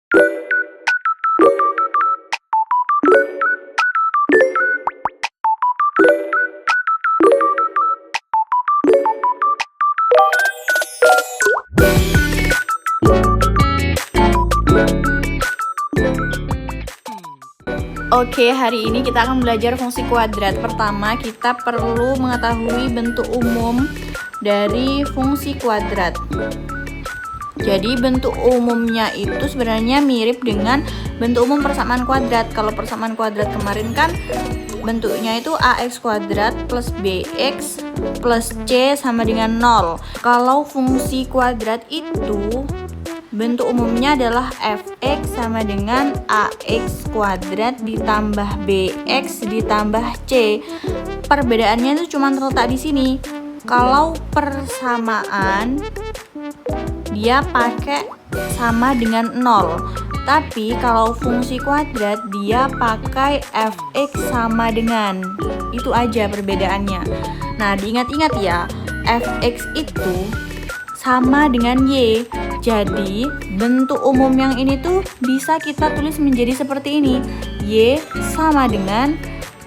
Oke, hari ini kita akan belajar fungsi kuadrat. Pertama, kita perlu mengetahui bentuk umum dari fungsi kuadrat. Jadi, bentuk umumnya itu sebenarnya mirip dengan bentuk umum persamaan kuadrat. Kalau persamaan kuadrat kemarin kan bentuknya itu ax kuadrat plus bx plus c sama dengan 0. Kalau fungsi kuadrat itu bentuk umumnya adalah fx sama dengan ax kuadrat ditambah bx ditambah c. Perbedaannya itu cuma terletak di sini. Kalau persamaan dia pakai sama dengan 0. Tapi kalau fungsi kuadrat dia pakai fx sama dengan. Itu aja perbedaannya. Nah, diingat-ingat ya, fx itu sama dengan y. Jadi bentuk umum yang ini tuh bisa kita tulis menjadi seperti ini. Y sama dengan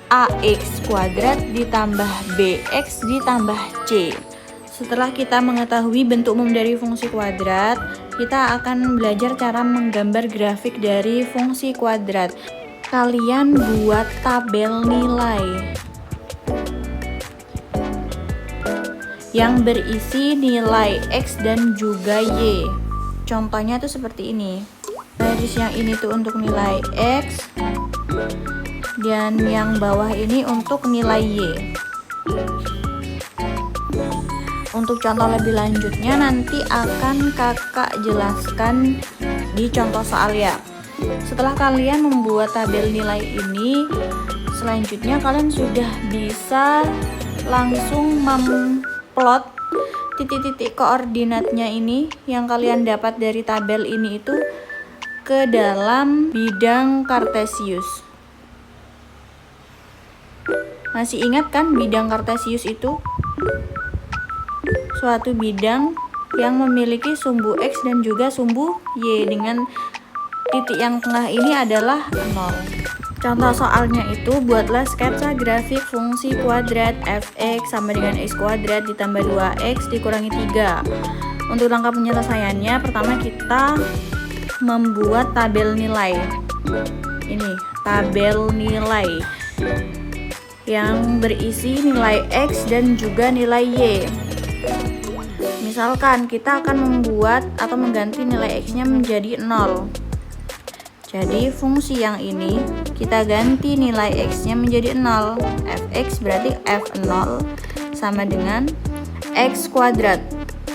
ax kuadrat ditambah bx ditambah c. Setelah kita mengetahui bentuk umum dari fungsi kuadrat, kita akan belajar cara menggambar grafik dari fungsi kuadrat. Kalian buat tabel nilai yang berisi nilai x dan juga y. Contohnya tuh seperti ini. Garis yang ini tuh untuk nilai x dan yang bawah ini untuk nilai y. Untuk contoh lebih lanjutnya nanti akan kakak jelaskan di contoh soal ya. Setelah kalian membuat tabel nilai ini, selanjutnya kalian sudah bisa langsung plot titik-titik koordinatnya ini yang kalian dapat dari tabel ini itu ke dalam bidang Kartesius. Masih ingat kan bidang Kartesius itu? Suatu bidang yang memiliki sumbu x dan juga sumbu y dengan titik yang tengah ini adalah 0. Contoh soalnya itu, buatlah sketsa grafik fungsi kuadrat fx sama dengan x kuadrat ditambah 2x dikurangi 3. Untuk langkah penyelesaiannya, pertama kita membuat tabel nilai. Ini tabel nilai yang berisi nilai x dan juga nilai y. Misalkan kita akan membuat atau mengganti nilai x-nya menjadi 0. Jadi fungsi yang ini kita ganti nilai x-nya menjadi 0. Fx berarti f0 sama dengan x kuadrat.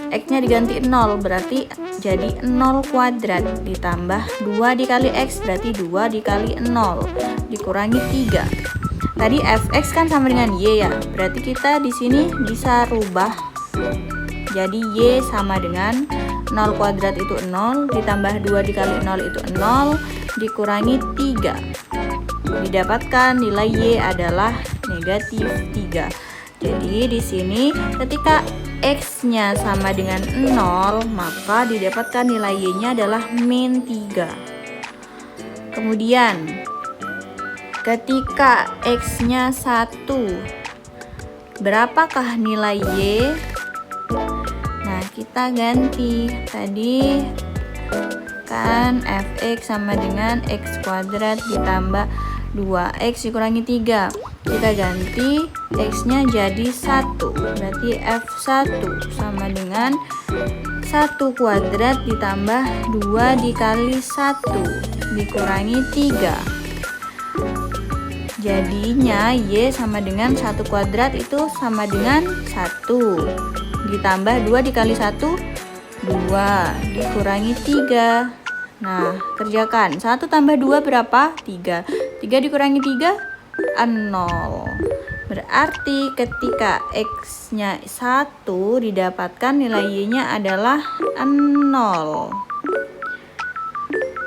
X-nya diganti 0 berarti jadi 0 kuadrat ditambah 2 dikali x berarti 2 dikali 0 dikurangi 3. Tadi fx kan sama dengan y ya. Berarti kita di sini bisa rubah. Jadi y sama dengan 0 kuadrat itu 0 ditambah 2 dikali 0 itu 0 dikurangi 3. Didapatkan nilai y adalah negatif 3. Jadi di sini ketika x-nya sama dengan 0, maka didapatkan nilai y-nya adalah min 3. Kemudian ketika x-nya 1, berapakah nilai y? Nah, kita ganti. Tadi kan fx sama dengan x kuadrat ditambah 2x dikurangi 3. Kita ganti x-nya jadi 1. Berarti f1 sama dengan 1 kuadrat ditambah 2 dikali 1 dikurangi 3. Jadinya y sama dengan 1 kuadrat itu sama dengan 1 ditambah 2 dikali 1 2 dikurangi 3. Nah, kerjakan. 1 tambah 2 berapa? 3. 3 dikurangi 3 0. Berarti ketika x-nya 1 didapatkan nilai y-nya adalah 0.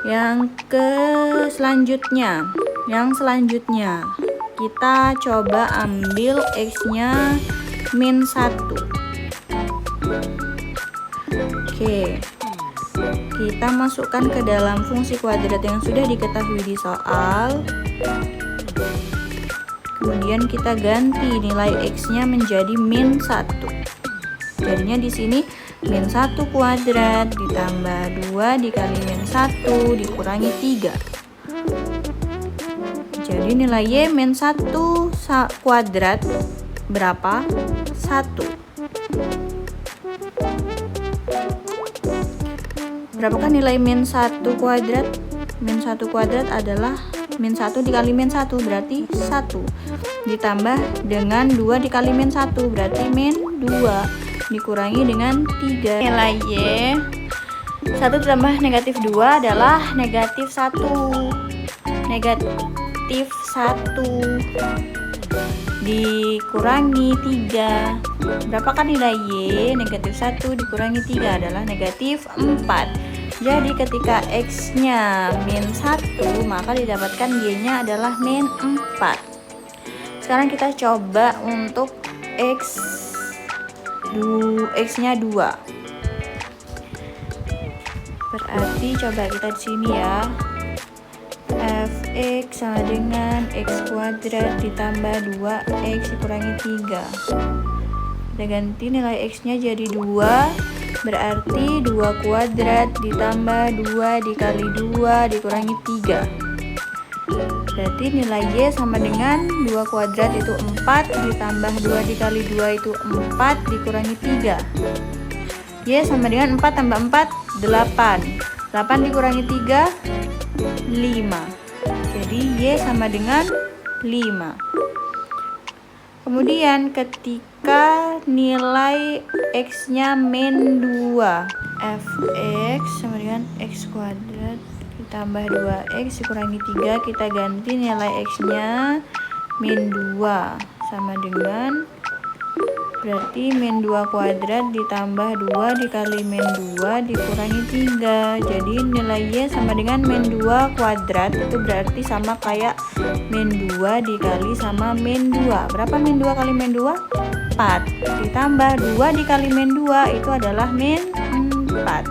Yang selanjutnya kita coba ambil x-nya min 1. Oke. kita masukkan ke dalam fungsi kuadrat yang sudah diketahui di soal. Kemudian kita ganti nilai x-nya menjadi min 1. Jadinya di sini min 1 kuadrat ditambah 2 dikali min 1 dikurangi 3. Jadi nilai y min 1 kuadrat berapa? 1. Berapakah nilai min 1 kuadrat? Min 1 kuadrat adalah min 1 dikali min 1 berarti 1. Ditambah dengan 2 dikali min 1 berarti min 2. Dikurangi dengan 3. Nilai y 1 ditambah negatif 2 adalah negatif 1. Negatif 1 dikurangi 3. Berapakah nilai y? Negatif 1 dikurangi 3 adalah negatif 4. Jadi ketika x-nya min 1, maka didapatkan y-nya adalah min 4. Sekarang kita coba untuk x-nya 2. Berarti coba kita di sini ya. Fx sama dengan x kuadrat ditambah 2x dikurangi 3. Kita ganti nilai x-nya jadi 2. Berarti 2 kuadrat ditambah 2 dikali 2 dikurangi 3. Berarti nilai y sama dengan 2 kuadrat itu 4 ditambah 2 dikali 2 itu 4 dikurangi 3. Y sama dengan 4 tambah 4 8. 8 dikurangi 3 5. Jadi y sama dengan 5. Kemudian ketika nilai x-nya min 2, fx sama dengan x kuadrat ditambah 2x dikurangi 3, kita ganti nilai x-nya min 2 sama dengan, berarti min 2 kuadrat ditambah 2 dikali min 2 dikurangi 3. Jadi nilai y sama dengan min 2 kuadrat, itu berarti sama kayak min 2 dikali sama min 2. Berapa min 2 kali min 2? 4. Ditambah 2 dikali min 2 itu adalah min 4.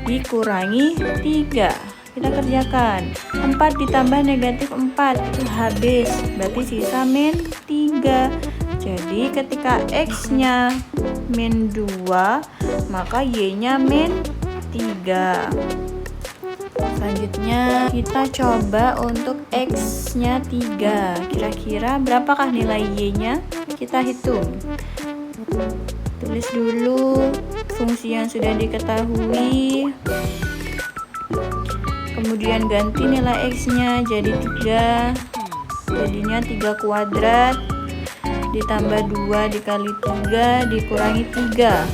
Dikurangi 3. Kita kerjakan. 4 ditambah negatif 4 itu habis. Berarti sisa min 3. Jadi ketika x-nya min 2, maka y-nya min 3. Selanjutnya kita coba untuk x-nya 3. Kira-kira berapakah nilai y-nya? Kita hitung. Tulis dulu fungsi yang sudah diketahui. Kemudian ganti nilai x-nya jadi 3. Jadinya 3 kuadrat ditambah 2 dikali 3 dikurangi 3.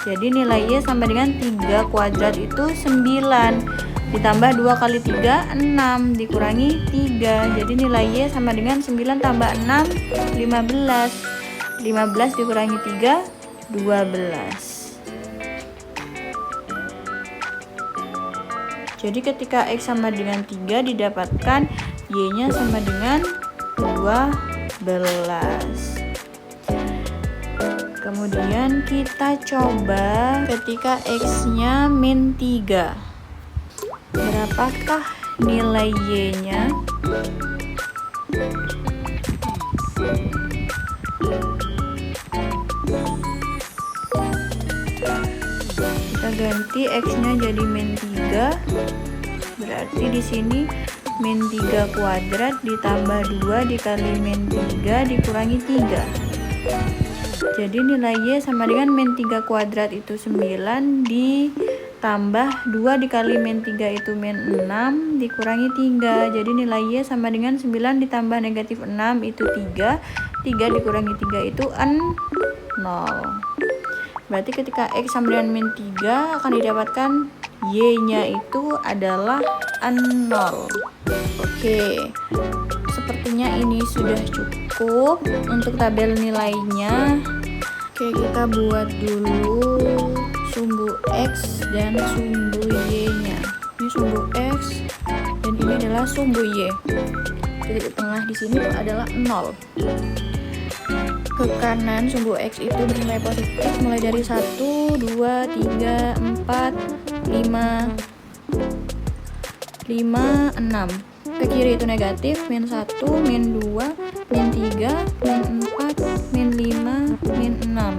Jadi nilai y sama dengan 3 kuadrat itu 9. Ditambah 2 kali 3 6 dikurangi 3. Jadi nilai y sama dengan 9 tambah 6 15. 15 dikurangi 3 12. Jadi ketika x sama dengan 3 didapatkan y-nya sama dengan 12. Kemudian kita coba ketika x-nya min 3. Berapakah nilai y-nya? Kita ganti x-nya jadi min 3. Berarti di sini min 3 kuadrat ditambah 2 dikali min 3 dikurangi 3. Jadi nilai y sama dengan min 3 kuadrat itu 9 ditambah 2 dikali min 3 itu min 6 dikurangi 3. Jadi nilai y sama dengan 9 ditambah negatif 6 itu 3. 3 dikurangi 3 itu 0. Berarti ketika x sama dengan min 3 akan didapatkan y-nya itu adalah 0. Oke. Sepertinya ini sudah cukup untuk tabel nilainya. Oke, kita buat dulu sumbu x dan sumbu y-nya. Ini sumbu x dan ini adalah sumbu y. Titik tengah di sini adalah 0. ke kanan sumbu X itu bernilai positif mulai dari 1, 2, 3, 4, 5, 6. Ke kiri itu negatif, min 1, min 2, min 3, min 4, min 5, min 6.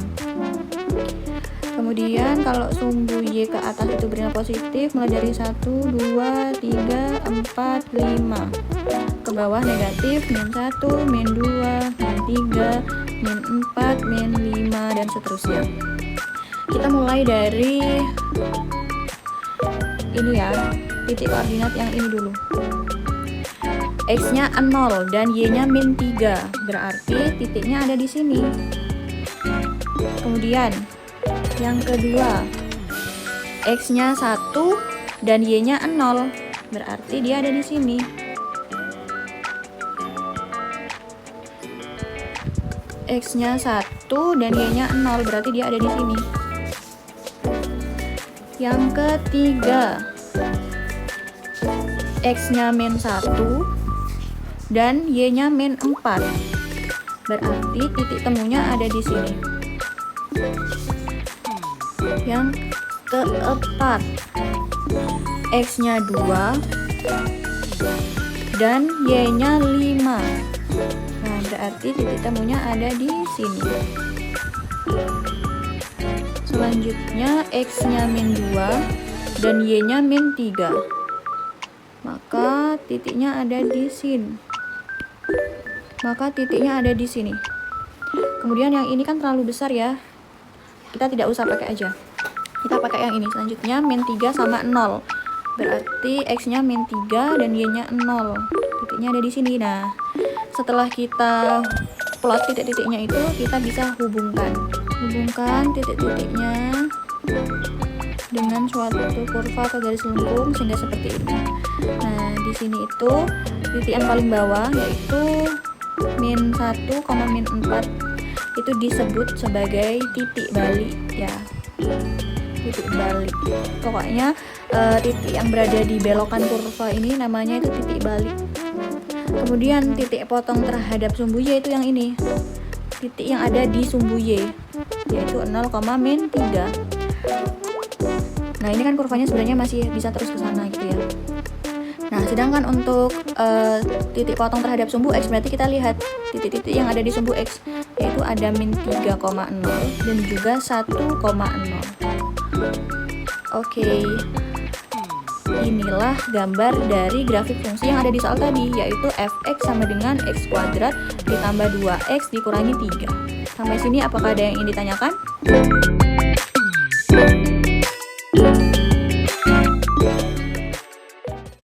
Kemudian kalau sumbu Y ke atas itu bernilai positif mulai dari 1, 2, 3, 4, 5. Ke bawah negatif, min 1, min 2, min 3, min 4, min 5, dan seterusnya. Kita mulai dari ini ya, titik koordinat yang ini dulu. X-nya 0 dan Y-nya min 3, berarti titiknya ada di sini. Kemudian yang kedua, X-nya 1 dan Y-nya 0, berarti dia ada di sini. X-nya 1 dan Y-nya 0, berarti dia ada di sini. Yang ketiga, X-nya min 1 dan Y-nya min 4, berarti titik temunya ada di sini. Yang keempat, X-nya 2 dan Y-nya 5. Nah, berarti titik temunya ada di sini. Selanjutnya X-nya min 2 dan Y-nya min 3. Maka titiknya ada di sini. Kemudian yang ini kan terlalu besar ya. Kita tidak usah pakai aja. Kita pakai yang ini. Selanjutnya min 3 sama 0. Berarti X-nya min 3 dan Y-nya 0. Titiknya ada di sini. Nah, setelah kita plot titik-titiknya itu, kita bisa hubungkan titik-titiknya dengan suatu kurva atau garis lengkung sehingga seperti ini. Nah, di sini itu titik yang paling bawah yaitu min 1, min 4 itu disebut sebagai titik balik ya. Titik balik. Pokoknya titik yang berada di belokan kurva ini namanya itu titik balik. Kemudian titik potong terhadap sumbu Y itu yang ini. Titik yang ada di sumbu Y yaitu 0, min 3. Nah, ini kan kurvanya sebenarnya masih bisa terus ke sana gitu ya. Nah, sedangkan untuk titik potong terhadap sumbu X, berarti kita lihat titik-titik yang ada di sumbu X, yaitu ada min 3,0 dan juga 1,0. Oke. Inilah gambar dari grafik fungsi yang ada di soal tadi, yaitu fx sama dengan x kuadrat ditambah 2x dikurangi 3. Sampai sini apakah ada yang ingin ditanyakan?